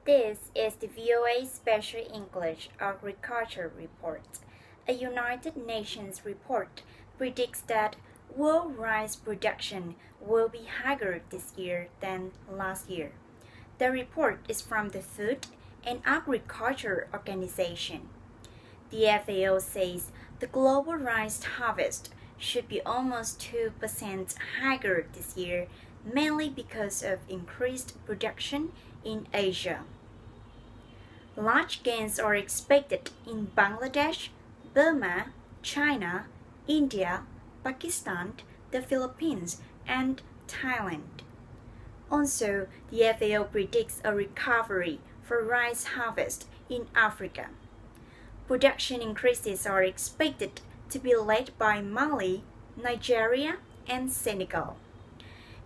This is the VOA Special English Agriculture Report. A United Nations report predicts that world rice production will be higher this year than last year. The report is from the Food and Agriculture Organization. The FAO says the global rice harvest should be almost 2% higher this year, mainly because of increased production in Asia. Large gains are expected in Bangladesh, Burma, China, India, Pakistan, the Philippines, and Thailand. Also, the FAO predicts a recovery for rice harvest in Africa. Production increases are expected to be led by Mali, Nigeria, and Senegal.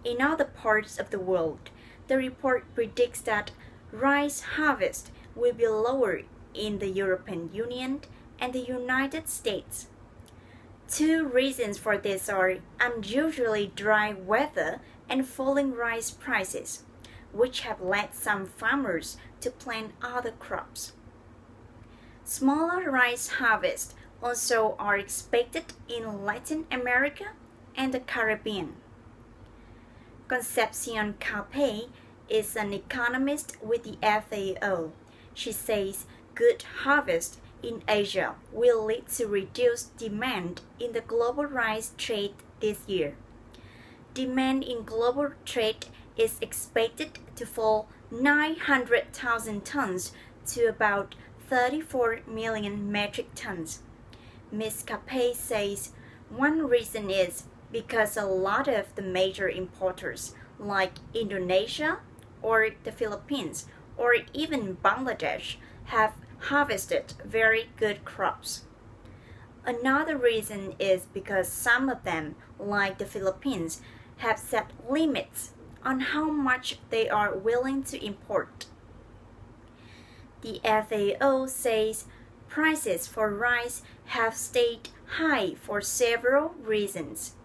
In other parts of the world, the report predicts that rice harvest will be lower in the European Union and the United States. Two reasons for this are unusually dry weather and falling rice prices, which have led some farmers to plant other crops. Smaller rice harvests also are expected in Latin America and the Caribbean. Concepcion Capay is an economist with the FAO. She says good harvest in Asia will lead to reduced demand in the global rice trade this year. Demand in global trade is expected to fall 900,000 tons to about 34 million metric tons. Ms. Capay says one reason is because a lot of the major importers like Indonesia or the Philippines or even Bangladesh have harvested very good crops. Another reason is because some of them, like the Philippines, have set limits on how much they are willing to import. The FAO says prices for rice have stayed high for several reasons.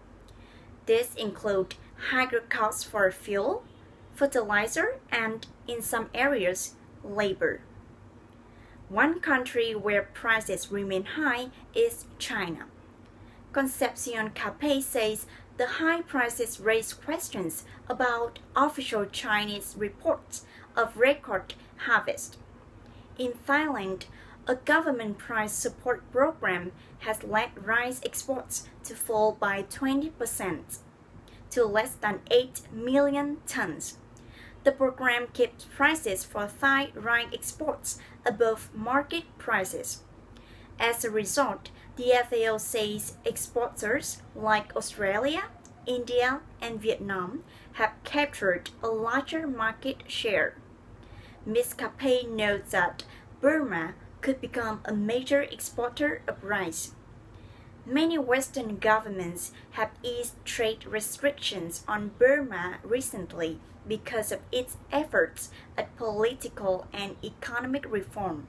These include higher costs for fuel, fertilizer, and, in some areas, labor. One country where prices remain high is China. Concepcion Capay says the high prices raise questions about official Chinese reports of record harvest. In Thailand, a government price support program has led rice exports to fall by 20% to less than 8 million tons. The program keeps prices for Thai rice exports above market prices. As a result, the FAO says exporters like Australia, India, and Vietnam have captured a larger market share. Ms. Capay notes that Burma could become a major exporter of rice. Many Western governments have eased trade restrictions on Burma recently because of its efforts at political and economic reform.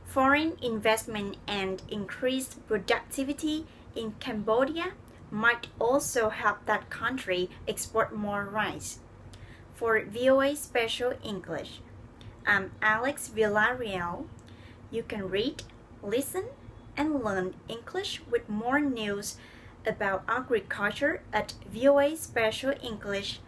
Foreign investment and increased productivity in Cambodia might also help that country export more rice. For VOA Special English, I'm Alex Villarreal. You can read, listen, and learn English with more news about agriculture at voaspecialenglish.com.